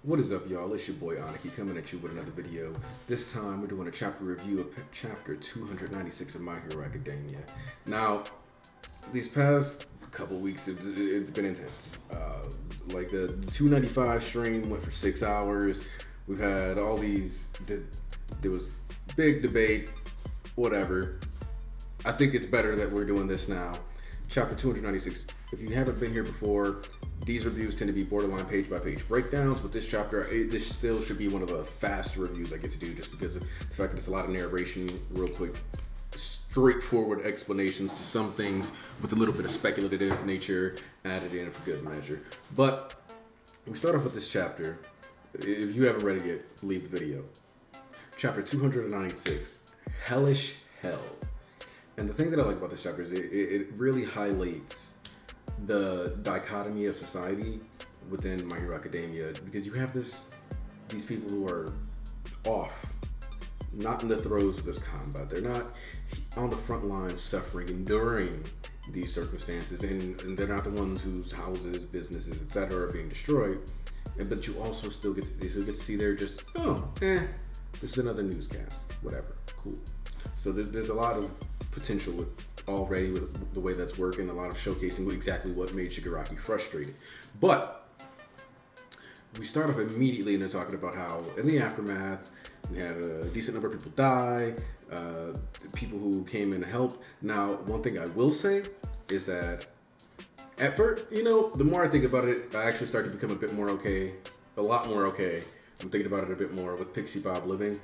What is up, y'all? It's your boy Aniki coming at you with another video. This time we're doing a chapter review of chapter 296 of My Hero Academia. Now, these past couple weeks, it's been intense. Like the 295 stream went for 6 hours. We've had all these, there was big debate, whatever. I think it's better that we're doing this now. Chapter 296. If you haven't been here before, these reviews tend to be borderline page-by-page breakdowns, but this chapter, this still should be one of the faster reviews I get to do just because of the fact that it's a lot of narration, real quick, straightforward explanations to some things with a little bit of speculative nature added in for good measure. But we start off with this chapter. If you haven't read it yet, leave the video. Chapter 296, Hellish Hell. And the thing that I like about this chapter is it really highlights the dichotomy of society within My Hero Academia, because you have these people who are off, not in the throes of this combat. They're not on the front lines suffering, enduring these circumstances, and they're not the ones whose houses, businesses, etc. are being destroyed. But you also still get to see they're just, this is another newscast, whatever, cool. So there's a lot of potential already with the way that's working, a lot of showcasing exactly what made Shigaraki frustrated. But we start off immediately and they're talking about how in the aftermath we had a decent number of people die, people who came in to help. Now, one thing I will say is that at first, the more I think about it, I actually start to become a lot more okay. I'm thinking about it a bit more with Pixie Bob living.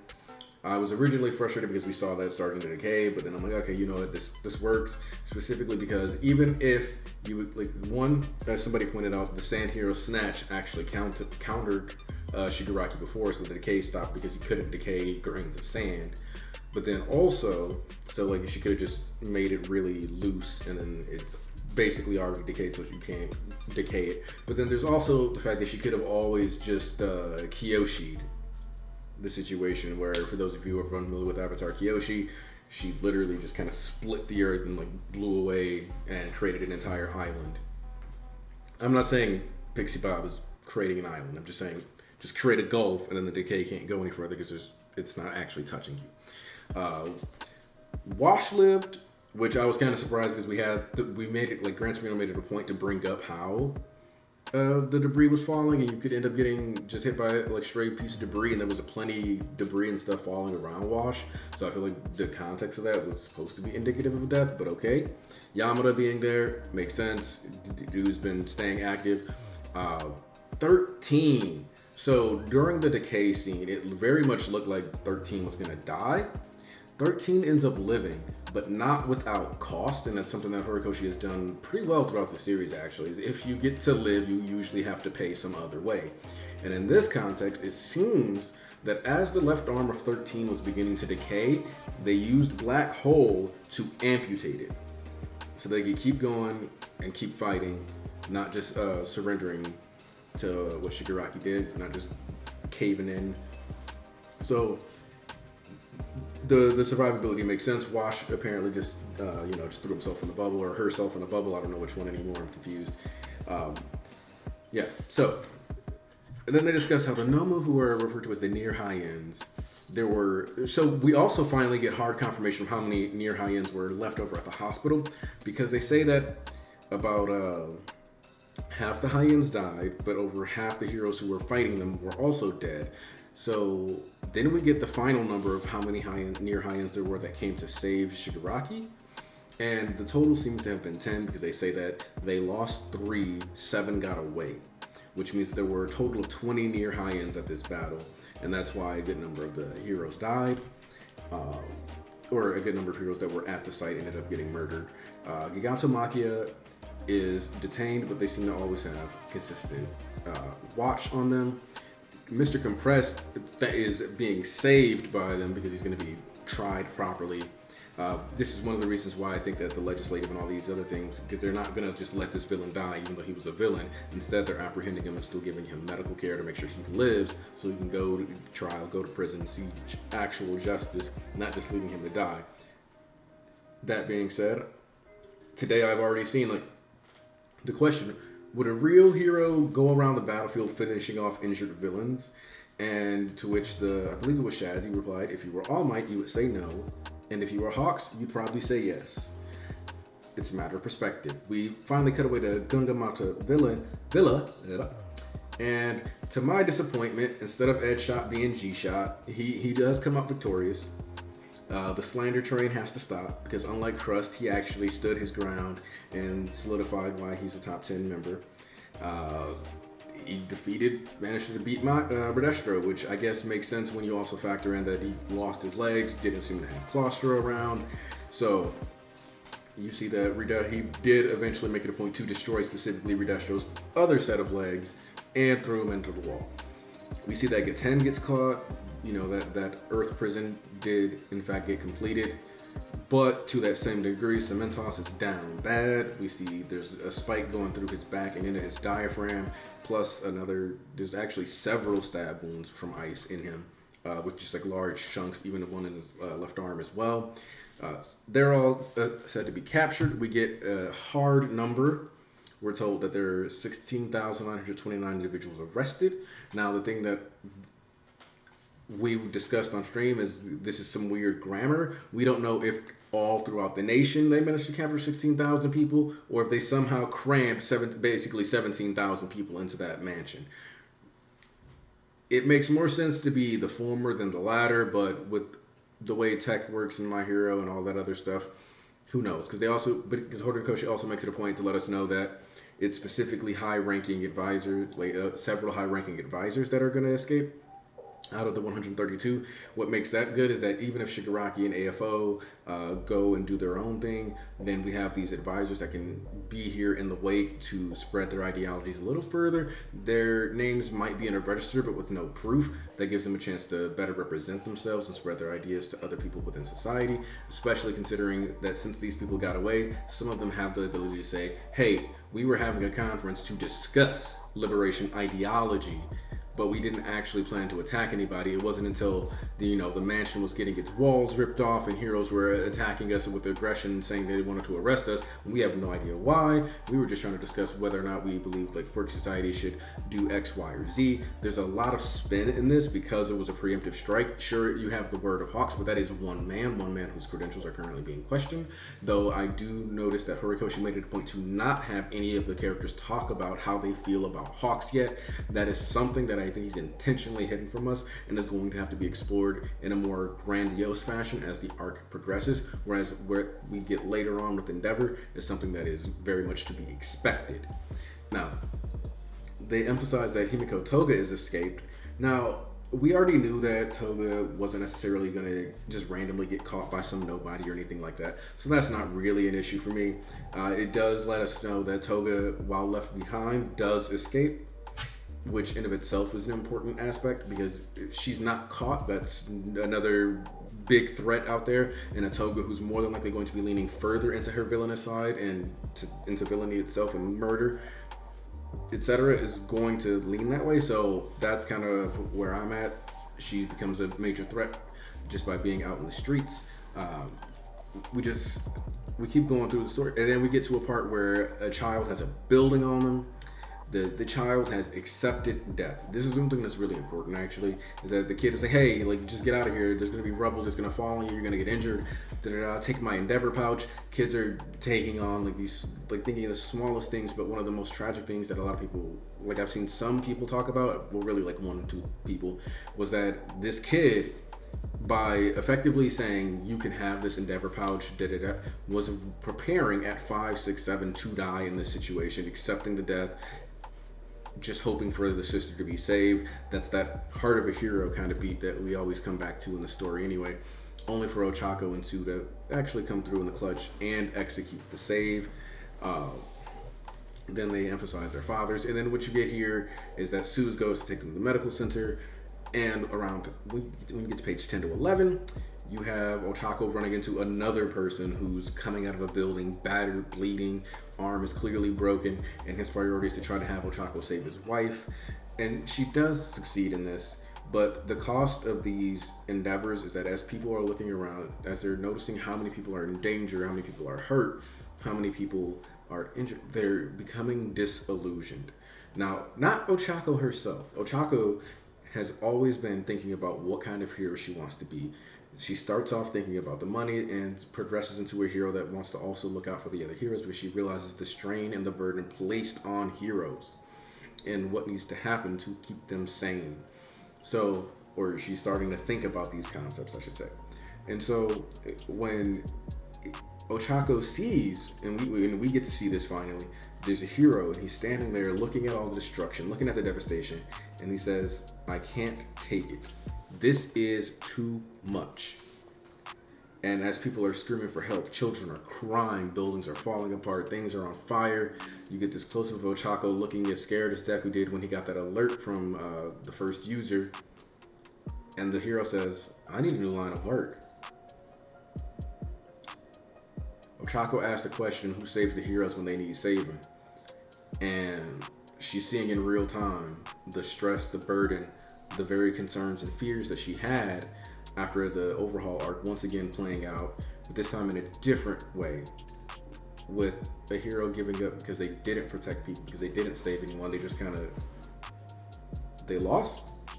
I was originally frustrated because we saw that starting to decay, but then I'm like, okay, you know what, this works, specifically because even if you would, as somebody pointed out, the Sand Hero Snatch actually countered Shigaraki before, so the decay stopped because he couldn't decay grains of sand. But then also, so she could have just made it really loose, and then it's basically already decayed, so you can't decay it. But then there's also the fact that she could have always just Kyoshi'd the situation, where for those of you who are familiar with Avatar Kyoshi, she literally just kind of split the earth and blew away and created an entire island. I'm not saying Pixie Bob is creating an island. I'm just saying just create a gulf and then the decay can't go any further because it's not actually touching you. Wash lived, which I was kind of surprised because we made it, Gran Torino made it a point to bring up how the debris was falling, and you could end up getting just hit by a stray piece of debris, and there was plenty debris and stuff falling around Wash. So I feel like the context of that was supposed to be indicative of death, but okay. Yamada being there makes sense. Dude's been staying active. 13. So during the decay scene, it very much looked like 13 was gonna die. 13 ends up living, but not without cost, and that's something that Horikoshi has done pretty well throughout the series, actually. Is if you get to live, you usually have to pay some other way. And in this context, it seems that as the left arm of 13 was beginning to decay, they used Black Hole to amputate it. So they could keep going and keep fighting, not just surrendering to what Shigaraki did, not just caving in. So the survivability makes sense. Wash apparently just just threw himself in the bubble, or herself in the bubble. I don't know which one anymore. I'm confused. So and then they discuss how the Nomu, who are referred to as the near high ends, so we also finally get hard confirmation of how many near high ends were left over at the hospital, because they say that about half the high ends died, but over half the heroes who were fighting them were also dead. So then we get the final number of how many near high ends there were that came to save Shigaraki. And the total seems to have been 10, because they say that they lost 3, 7 got away, which means there were a total of 20 near high ends at this battle. And that's why a good number of the heroes died, or a good number of heroes that were at the site ended up getting murdered. Gigantomachia is detained, but they seem to always have consistent watch on them. Mr. Compressed is being saved by them because he's going to be tried properly. This is one of the reasons why I think that the legislative and all these other things, because they're not going to just let this villain die even though he was a villain. Instead, they're apprehending him and still giving him medical care to make sure he lives, so he can go to trial, go to prison, see actual justice, not just leaving him to die. That being said, today I've already seen the question, Would a real hero go around the battlefield finishing off injured villains? And to which I believe it was Shazzy replied, if you were All Might, you would say no. And if you were Hawks, you'd probably say yes. It's a matter of perspective. We finally cut away to Gungamata Villa. And to my disappointment, instead of Ed Shot being G Shot, he does come up victorious. The slander train has to stop because unlike Crust, he actually stood his ground and solidified why he's a top 10 member. He managed to beat Redestro, which I guess makes sense when you also factor in that he lost his legs, didn't seem to have Claustro around. So you see that he did eventually make it a point to destroy specifically Redestro's other set of legs and throw him into the wall. We see that Gaten gets caught. You know, that Earth prison did in fact get completed, but to that same degree, Cementos is down bad. We see there's a spike going through his back and into his diaphragm, plus there's actually several stab wounds from ice in him, with just like large chunks, even the one in his left arm as well. They're all said to be captured. We get a hard number. We're told that there are 16,929 individuals arrested. Now, the thing that we discussed on stream is this is some weird grammar. We don't know if all throughout the nation they managed to capture 16,000 people, or if they somehow crammed basically 17,000 people into that mansion. It makes more sense to be the former than the latter, but with the way tech works in My Hero and all that other stuff, who knows? Because Horikoshi also makes it a point to let us know that it's specifically high-ranking advisors, several high-ranking advisors that are going to escape out of the 132. What makes that good is that even if Shigaraki and AFO go and do their own thing, then we have these advisors that can be here in the wake to spread their ideologies a little further. Their names might be in a register, but with no proof. That gives them a chance to better represent themselves and spread their ideas to other people within society, especially considering that since these people got away, some of them have the ability to say, hey, we were having a conference to discuss liberation ideology, but we didn't actually plan to attack anybody. It wasn't until the mansion was getting its walls ripped off and heroes were attacking us with aggression, saying they wanted to arrest us. We have no idea why. We were just trying to discuss whether or not we believed like work society should do X, Y, or Z. There's a lot of spin in this because it was a preemptive strike. Sure, you have the word of Hawks, but that is one man whose credentials are currently being questioned. Though I do notice that Horikoshi made it a point to not have any of the characters talk about how they feel about Hawks yet. That is something that I think he's intentionally hidden from us and is going to have to be explored in a more grandiose fashion as the arc progresses, whereas where we get later on with Endeavor is something that is very much to be expected. Now, they emphasize that Himiko Toga is escaped. Now, we already knew that Toga wasn't necessarily going to just randomly get caught by some nobody or anything like that, so that's not really an issue for me. It does let us know that Toga, while left behind, does escape, which in of itself is an important aspect, because if she's not caught, that's another big threat out there, and a Toga who's more than likely going to be leaning further into her villainous side and into villainy itself and murder, etc., is going to lean that way. So that's kind of where I'm at. She becomes a major threat just by being out in the streets. We keep going through the story, and then we get to a part where a child has a building on them. The child has accepted death. This is something that's really important, actually, is that the kid is like, hey, like, just get out of here. There's going to be rubble that's going to fall on you. You're going to get injured. Take my Endeavor pouch. Kids are taking on like these, like thinking of the smallest things, but one of the most tragic things that a lot of people, like I've seen some people talk about, well, really like 1 or 2 people, was that this kid, by effectively saying you can have this Endeavor pouch, was preparing at 5, 6, 7 to die in this situation, accepting the death, just hoping for the sister to be saved. That's that heart of a hero kind of beat that we always come back to in the story anyway, only for Ochako and Sue to actually come through in the clutch and execute the save. Then they emphasize their fathers, and then what you get here is that Sue goes to take them to the medical center, and around when you get to page 10 to 11, you have Ochako running into another person who's coming out of a building, battered, bleeding, arm is clearly broken, and his priority is to try to have Ochako save his wife. And she does succeed in this, but the cost of these endeavors is that as people are looking around, as they're noticing how many people are in danger, how many people are hurt, how many people are injured. They're becoming disillusioned. Now, not Ochako herself. Ochako has always been thinking about what kind of hero she wants to be. She starts off thinking about the money and progresses into a hero that wants to also look out for the other heroes, because she realizes the strain and the burden placed on heroes and what needs to happen to keep them sane. So, or she's starting to think about these concepts, I should say. And so when Ochako sees, and we get to see this finally, there's a hero and he's standing there looking at all the destruction, looking at the devastation, and he says, I can't take it. This is too much. And as people are screaming for help, children are crying, buildings are falling apart, things are on fire. You get this close up of Ochako looking as scared as Deku did when he got that alert from the first user. And the hero says, I need a new line of work. Ochako asked the question, who saves the heroes when they need saving? And she's seeing in real time the stress, the burden, the very concerns and fears that she had after the overhaul arc once again playing out, but this time in a different way, with a hero giving up because they didn't protect people, because they didn't save anyone. They just they lost.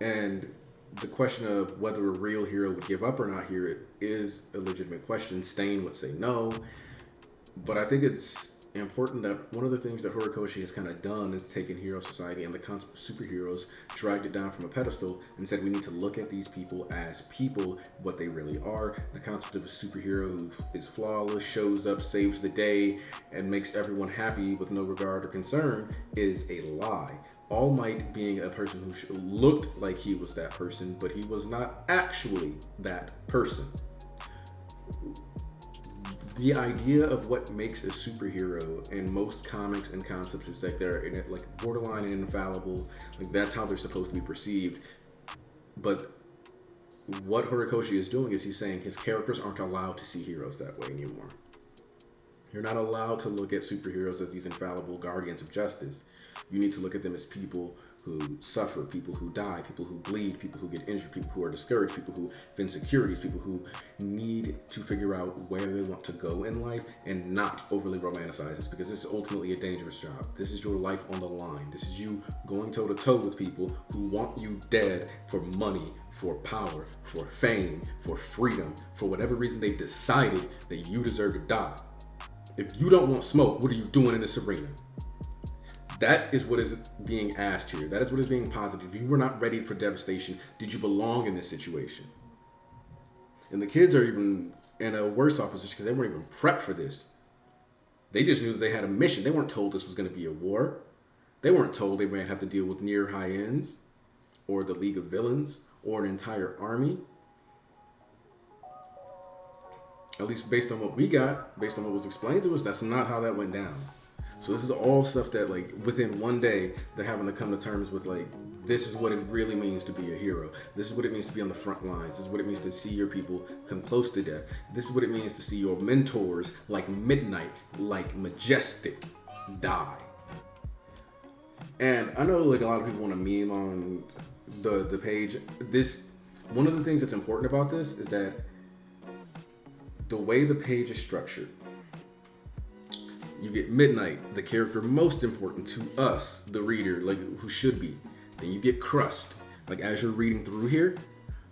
And the question of whether a real hero would give up or not here is a legitimate question. Stain would say no, but I think it's important that one of the things that Horikoshi has kind of done is taken Hero Society and the concept of superheroes, dragged it down from a pedestal, and said we need to look at these people as people, what they really are. The concept of a superhero who is flawless, shows up, saves the day, and makes everyone happy with no regard or concern is a lie. All Might being a person who looked like he was that person, but he was not actually that person. The idea of what makes a superhero in most comics and concepts is that they're in it, like borderline and infallible. Like that's how they're supposed to be perceived. But what Horikoshi is doing is he's saying his characters aren't allowed to see heroes that way anymore. You're not allowed to look at superheroes as these infallible guardians of justice. You need to look at them as people who suffer, people who die, people who bleed, people who get injured, people who are discouraged, people who have insecurities, people who need to figure out where they want to go in life and not overly romanticize this, because this is ultimately a dangerous job. This is your life on the line. This is you going toe to toe with people who want you dead for money, for power, for fame, for freedom, for whatever reason they've decided that you deserve to die. If you don't want smoke, what are you doing in this arena? That is what is being asked here. That is what is being posited. If you were not ready for devastation, did you belong in this situation? And the kids are even in a worse off position because they weren't even prepped for this. They just knew that they had a mission. They weren't told this was going to be a war. They weren't told they might have to deal with near high ends or the League of Villains or an entire army. At least based on what we got, based on what was explained to us, that's not how that went down. So this is all stuff that, like, within one day, they're having to come to terms with, like, this is what it really means to be a hero. This is what it means to be on the front lines. This is what it means to see your people come close to death. This is what it means to see your mentors, like Midnight, like Majestic, die. And I know, like, a lot of people want to meme on the page. One of the things that's important about this is that the way the page is structured, you get Midnight, the character most important to us, the reader, like who should be. Then you get Crust, like as you're reading through here,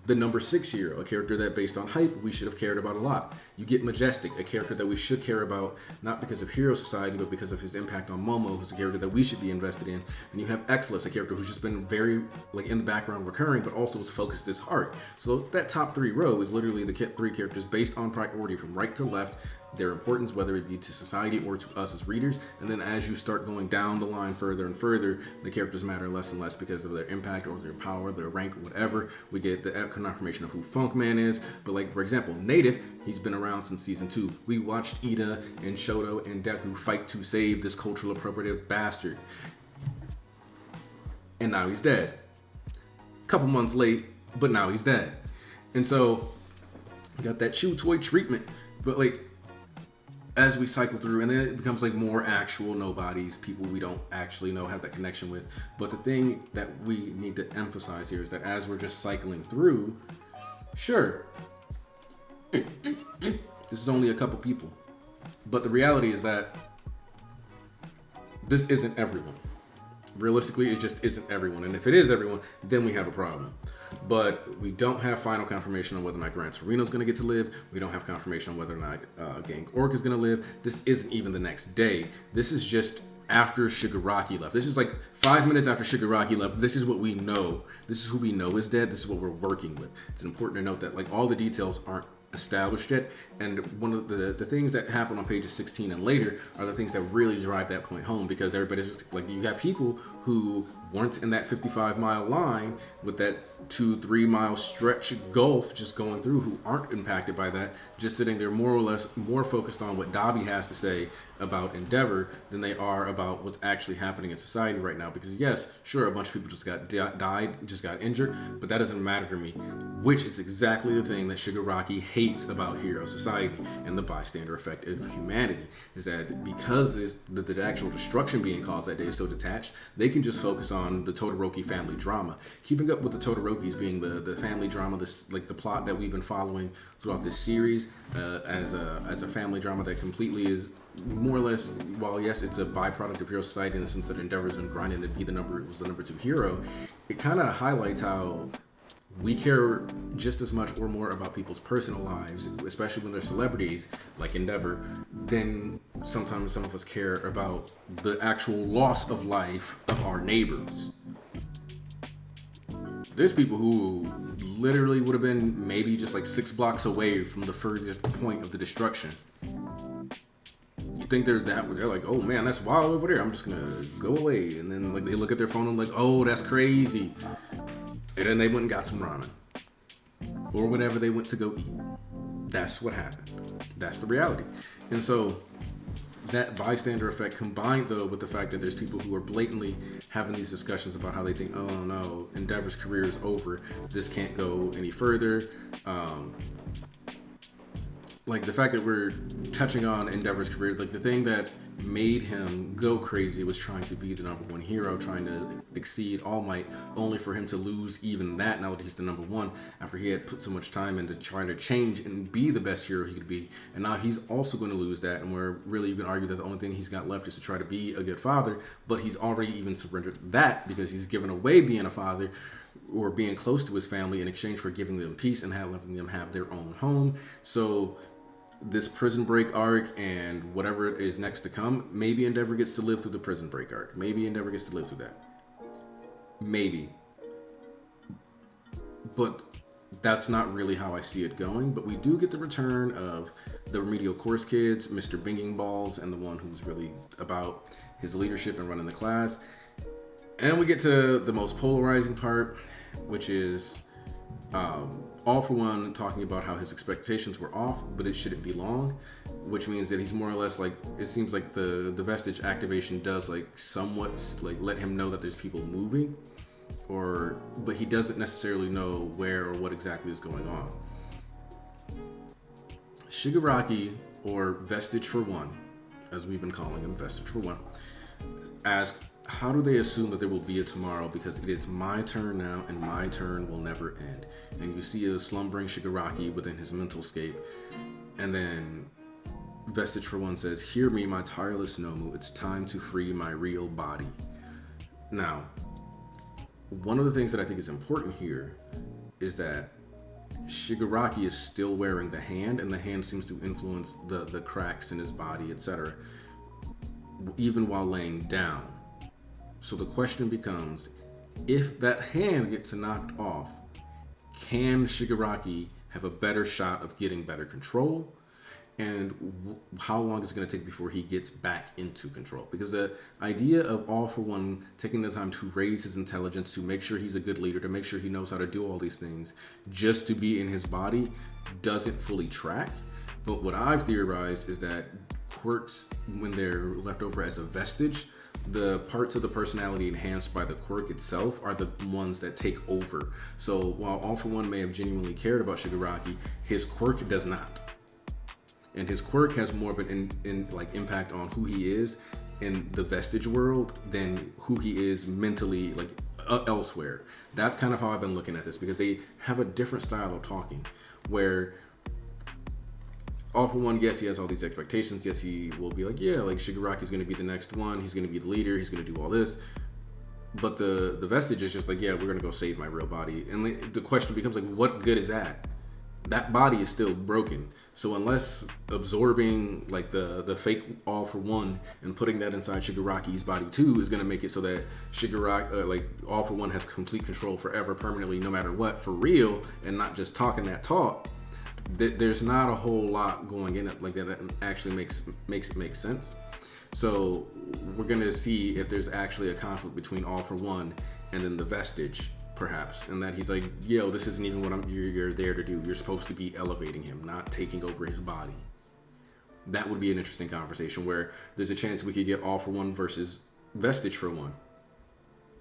the number 6 hero, a character that based on hype we should have cared about a lot. You get Majestic, a character that we should care about not because of Hero Society, but because of his impact on Momo, who's a character that we should be invested in. And you have Exilus, a character who's just been very like in the background recurring, but also is focused his heart. So that top 3 row is literally the 3 characters based on priority from right to left, their importance, whether it be to society or to us as readers. And then as you start going down the line further and further, the characters matter less and less because of their impact or their power, their rank, or whatever. We get the confirmation of who Funkman is. But like, for example, Native, he's been around since season 2. We watched Ida and Shoto and Deku fight to save this cultural appropriative bastard. And now he's dead. Couple months late, but now he's dead. And so, we got that chew toy treatment. But like, as we cycle through, and then it becomes like more actual nobodies, people we don't actually know, have that connection with. But the thing that we need to emphasize here is that as we're just cycling through, sure, this is only a couple people. But the reality is that this isn't everyone. Realistically, it just isn't everyone. And if it is everyone, then we have a problem. But we don't have final confirmation on whether or not Gran Torino's going to get to live. We don't have confirmation on whether or not Gang Orc is going to live. This isn't even the next day. This is just after Shigaraki left. This is like 5 minutes after Shigaraki left. This is what we know. This is who we know is dead. This is what we're working with. It's important to note that like all the details aren't established yet, and one of the things that happen on pages 16 and later are the things that really drive that point home, because everybody's just, like, you have people who weren't in that 55-mile line with that 2-3 mile stretch gulf just going through, who aren't impacted by that, just sitting there more or less more focused on what Dabi has to say about Endeavor than they are about what's actually happening in society right now. Because yes, sure, a bunch of people just got died, just got injured, but that doesn't matter to me, which is exactly the thing that Shigaraki hates about Hero Society and the bystander effect of humanity, is that because the actual destruction being caused that day is so detached, they can just focus on the Todoroki family drama. Keeping up with the Todorokis being the family drama, this like the plot that we've been following throughout this series as a family drama that completely is more or less, while yes, it's a byproduct of Hero Society in the sense that Endeavor's been grinding to be the number 2 hero, it kind of highlights how we care just as much or more about people's personal lives, especially when they're celebrities like Endeavor, than sometimes some of us care about the actual loss of life of our neighbors. There's people who literally would have been maybe just like 6 blocks away from the furthest point of the destruction. You think they're like, oh man, that's wild over there, I'm just gonna go away. And then like they look at their phone and like, oh, that's crazy. And then they went and got some ramen. Or whatever they went to go eat. That's what happened. That's the reality. And so that bystander effect combined though with the fact that there's people who are blatantly having these discussions about how they think, oh no, Endeavor's career is over. This can't go any further. Like the fact that we're touching on Endeavor's career, like the thing that made him go crazy was trying to be the number 1 hero, trying to exceed All Might, only for him to lose even that now that he's the number 1, after he had put so much time into trying to change and be the best hero he could be. And now he's also going to lose that, and where really you can argue that the only thing he's got left is to try to be a good father, but he's already even surrendered that because he's given away being a father or being close to his family in exchange for giving them peace and letting them have their own home. So this prison break arc and whatever is next to come, maybe Endeavor gets to live through the prison break arc. Maybe Endeavor gets to live through that. Maybe. But that's not really how I see it going. But we do get the return of the remedial course kids, Mr. Binging Balls, and the one who's really about his leadership and running the class. And we get to the most polarizing part, which is All For One talking about how his expectations were off, but it shouldn't be long, which means that he's more or less like, it seems like the vestige activation does like somewhat like let him know that there's people moving, but he doesn't necessarily know where or what exactly is going on. Shigaraki, or Vestige for One, as we've been calling him, Vestige for One, asks, how do they assume that there will be a tomorrow, because it is my turn now and my turn will never end? And you see a slumbering Shigaraki within his mental scape. And then Vestige for One says, hear me, my tireless Nomu, it's time to free my real body. Now, one of the things that I think is important here is that Shigaraki is still wearing the hand, and the hand seems to influence the cracks in his body, etc., even while laying down. So the question becomes, if that hand gets knocked off, can Shigaraki have a better shot of getting better control? And how long is it going to take before he gets back into control? Because the idea of All For One taking the time to raise his intelligence, to make sure he's a good leader, to make sure he knows how to do all these things, just to be in his body, doesn't fully track. But what I've theorized is that quirks, when they're left over as a vestige, the parts of the personality enhanced by the quirk itself are the ones that take over. So while All For One may have genuinely cared about Shigaraki, his quirk does not. And his quirk has more of an impact on who he is in the vestige world than who he is mentally elsewhere. That's kind of how I've been looking at this, because they have a different style of talking, where All for One, yes, he has all these expectations. Yes, he will be like, yeah, like Shigaraki's going to be the next one. He's going to be the leader. He's going to do all this. But the vestige is just like, yeah, we're going to go save my real body. And the question becomes like, what good is that? That body is still broken. So unless absorbing like the fake All for One and putting that inside Shigaraki's body too is going to make it so that Shigaraki, like All for One has complete control forever, permanently, no matter what, for real, and not just talking that talk, there's not a whole lot going in it like that actually makes it make sense. So we're going to see if there's actually a conflict between All for One and then the vestige, perhaps, and that he's like, yo, this isn't even what you're there to do. You're supposed to be elevating him, not taking over his body. That would be an interesting conversation where there's a chance we could get All for One versus vestige for one.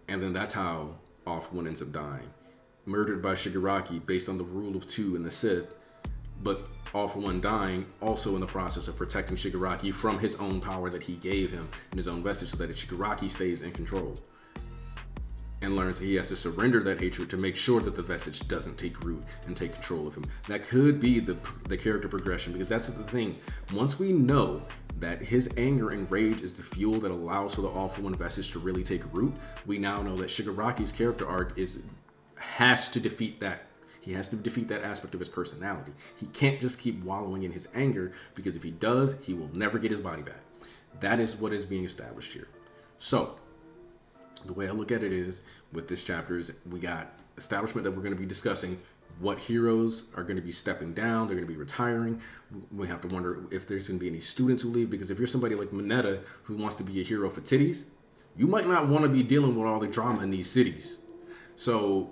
And then that's how All for One ends up dying. Murdered by Shigaraki based on the rule of two in the Sith, but All for One dying also in the process of protecting Shigaraki from his own power that he gave him in his own vestige so that Shigaraki stays in control. And learns that he has to surrender that hatred to make sure that the vestige doesn't take root and take control of him. That could be the character progression, because that's the thing. Once we know that his anger and rage is the fuel that allows for the All for One vestige to really take root, we now know that Shigaraki's character arc has to defeat that. He has to defeat that aspect of his personality. He can't just keep wallowing in his anger, because if he does, he will never get his body back. That is what is being established here. So, the way I look at it is, with this chapter, is we got establishment that we're going to be discussing what heroes are going to be stepping down, they're going to be retiring. We have to wonder if there's going to be any students who leave, because if you're somebody like Mineta who wants to be a hero for titties, you might not want to be dealing with all the drama in these cities. So,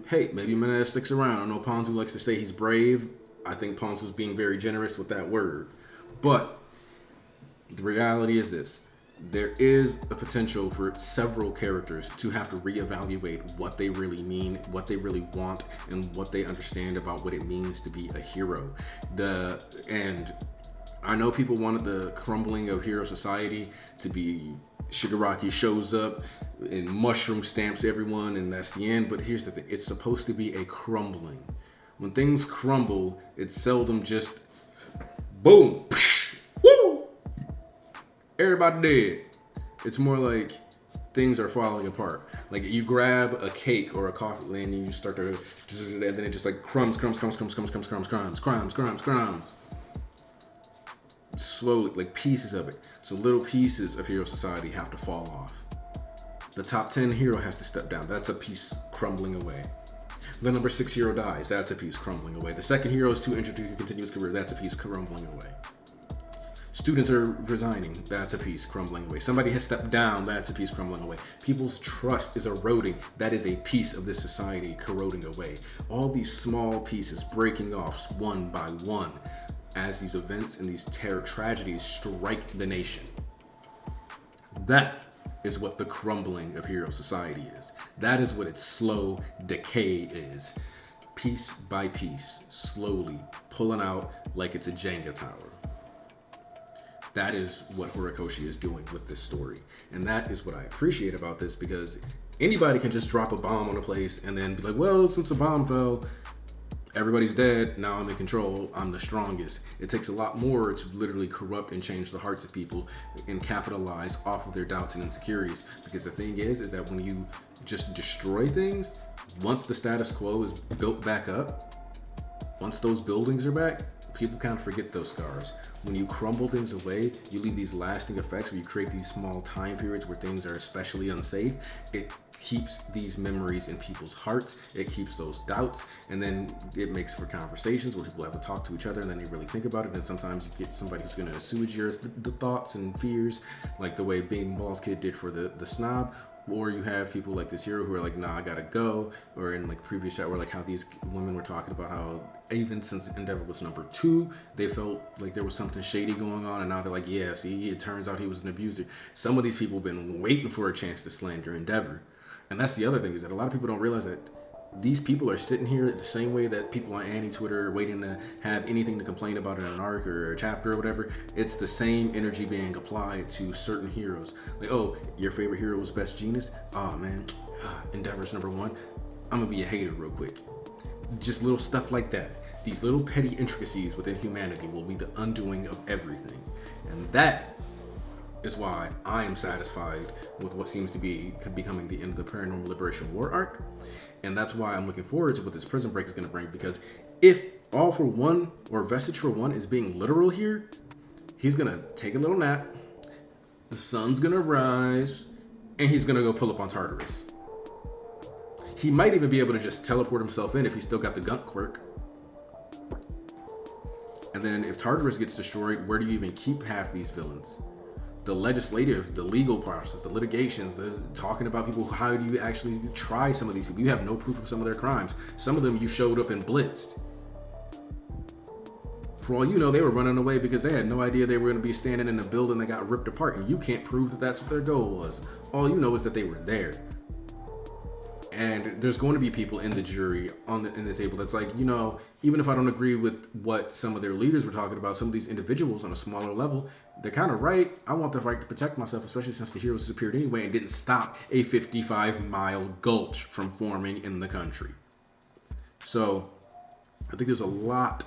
hey, maybe Mineta sticks around. I know Ponzu likes to say he's brave. I think Ponzu's being very generous with that word. But the reality is this. There is a potential for several characters to have to reevaluate what they really mean, what they really want, and what they understand about what it means to be a hero. And I know people wanted the crumbling of hero society to be Shigaraki shows up and mushroom stamps everyone and that's the end. But here's the thing. It's supposed to be a crumbling. When things crumble, it's seldom just boom, psh, woo, everybody dead. It's more like things are falling apart. Like you grab a cake or a coffee and you start to, and then it just like crumbs. Slowly, like pieces of it. So little pieces of hero society have to fall off. The top 10 hero has to step down. That's a piece crumbling away. The number 6 hero dies. That's a piece crumbling away. The second hero is too injured to continue his career. That's a piece crumbling away. Students are resigning. That's a piece crumbling away. Somebody has stepped down. That's a piece crumbling away. People's trust is eroding. That is a piece of this society corroding away. All these small pieces breaking off one by one as these events and these tragedies strike the nation. That is what the crumbling of hero society is. That is what its slow decay is. Piece by piece, slowly pulling out like it's a Jenga tower. That is what Horikoshi is doing with this story. And that is what I appreciate about this, because anybody can just drop a bomb on a place and then be like, well, since the bomb fell, everybody's dead, now I'm in control, I'm the strongest. It takes a lot more to literally corrupt and change the hearts of people and capitalize off of their doubts and insecurities. Because the thing is that when you just destroy things, once the status quo is built back up, once those buildings are back, people kind of forget those scars. When you crumble things away, you leave these lasting effects where you create these small time periods where things are especially unsafe. It keeps these memories in people's hearts. It keeps those doubts. And then it makes for conversations where people have to talk to each other and then they really think about it. And sometimes you get somebody who's going to assuage your thoughts and fears, like the way Big Ball's kid did for the snob. Or you have people like this hero who are like, nah, I gotta go. Or in like previous chat where like how these women were talking about how even since Endeavor was number 2, they felt like there was something shady going on. And now they're like, yeah, see, it turns out he was an abuser. Some of these people have been waiting for a chance to slander Endeavor. And that's the other thing, is that a lot of people don't realize that these people are sitting here the same way that people on Annie Twitter are waiting to have anything to complain about in an arc or a chapter or whatever. It's the same energy being applied to certain heroes. Like, oh, your favorite hero was Best Genius? Oh man, Endeavor's number 1. I'm gonna be a hater real quick. just little stuff like that. These little petty intricacies within humanity will be the undoing of everything. And that is why I am satisfied with what seems to be becoming the end of the Paranormal Liberation War arc. And that's why I'm looking forward to what this prison break is going to bring, because if All for One or Vestige for One is being literal here, he's going to take a little nap, the sun's going to rise, and he's going to go pull up on Tartarus. He might even be able to just teleport himself in if he's still got the gunk quirk. And then if Tartarus gets destroyed, where do you even keep half these villains? The legislative, the legal process, the litigations, the talking about people, how do you actually try some of these people? You have no proof of some of their crimes. Some of them you showed up and blitzed. For all you know, they were running away because they had no idea they were going to be standing in a building that got ripped apart, and you can't prove that that's what their goal was. All you know is that they were there. And there's going to be people in the jury in the table that's like, you know, even if I don't agree with what some of their leaders were talking about, some of these individuals on a smaller level, they're kind of right. I want the right to protect myself, especially since the heroes disappeared anyway and didn't stop a 55-mile gulch from forming in the country. So I think there's a lot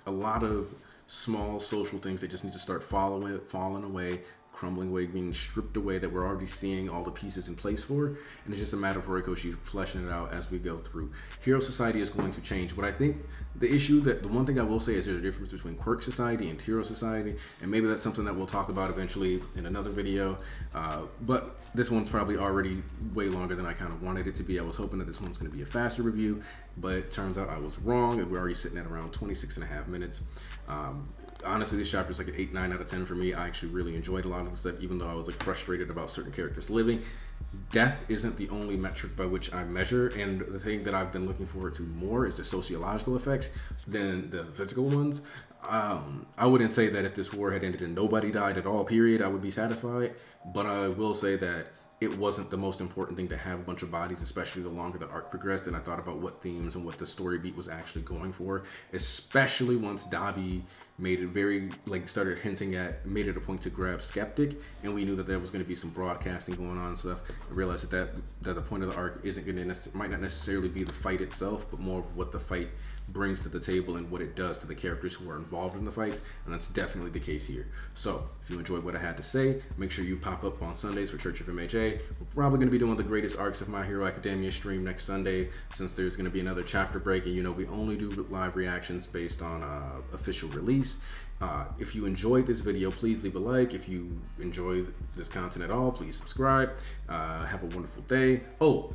of small social things that just need to start falling away, crumbling away, being stripped away, that we're already seeing all the pieces in place for. And it's just a matter of Horikoshi fleshing it out as we go through. Hero Society is going to change. But I think the one thing I will say is there's a difference between Quirk Society and Hero Society. And maybe that's something that we'll talk about eventually in another video. But this one's probably already way longer than I kind of wanted it to be. I was hoping that this one's going to be a faster review, but it turns out I was wrong, and we're already sitting at around 26.5 minutes. Honestly, this chapter is like an 8, 9 out of 10 for me. I actually really enjoyed a lot of the stuff, even though I was like frustrated about certain characters living. Death isn't the only metric by which I measure, and the thing that I've been looking forward to more is the sociological effects than the physical ones. I wouldn't say that if this war had ended and nobody died at all, period, I would be satisfied, but I will say that it wasn't the most important thing to have a bunch of bodies, especially the longer the arc progressed, and I thought about what themes and what the story beat was actually going for, especially once Dabi made it a point to grab Skeptic, and we knew that there was going to be some broadcasting going on and stuff. I realized that the point of the arc might not necessarily be the fight itself, but more of what the fight brings to the table and what it does to the characters who are involved in the fights, and that's definitely the case here. So if you enjoyed what I had to say, make sure you pop up on Sundays for Church of MHA. We're probably going to be doing the greatest arcs of My Hero Academia stream next Sunday, since there's going to be another chapter break, and you know we only do live reactions based on official release. If you enjoyed this video, please leave a like. If you enjoy this content at all, please subscribe. Have a wonderful day. Oh,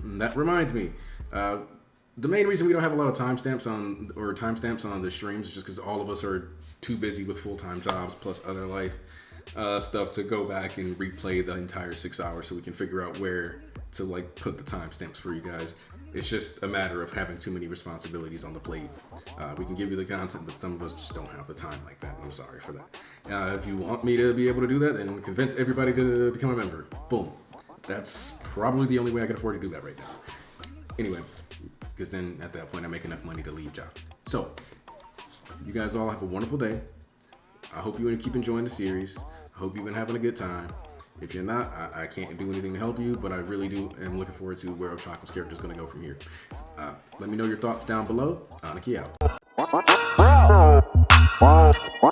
that reminds me, the main reason we don't have a lot of timestamps on the streams is just because all of us are too busy with full-time jobs plus other life stuff to go back and replay the entire 6 hours, so we can figure out where to like put the timestamps for you guys. It's just a matter of having too many responsibilities on the plate. We can give you the content, but some of us just don't have the time like that. I'm sorry for that. If you want me to be able to do that, then convince everybody to become a member. Boom. That's probably the only way I can afford to do that right now. Anyway, because then at that point I make enough money to leave job. So, you guys all have a wonderful day. I hope you keep enjoying the series. I hope you've been having a good time. If you're not, I can't do anything to help you, but I really am looking forward to where Ochako's character is going to go from here. Let me know your thoughts down below. Aniki out.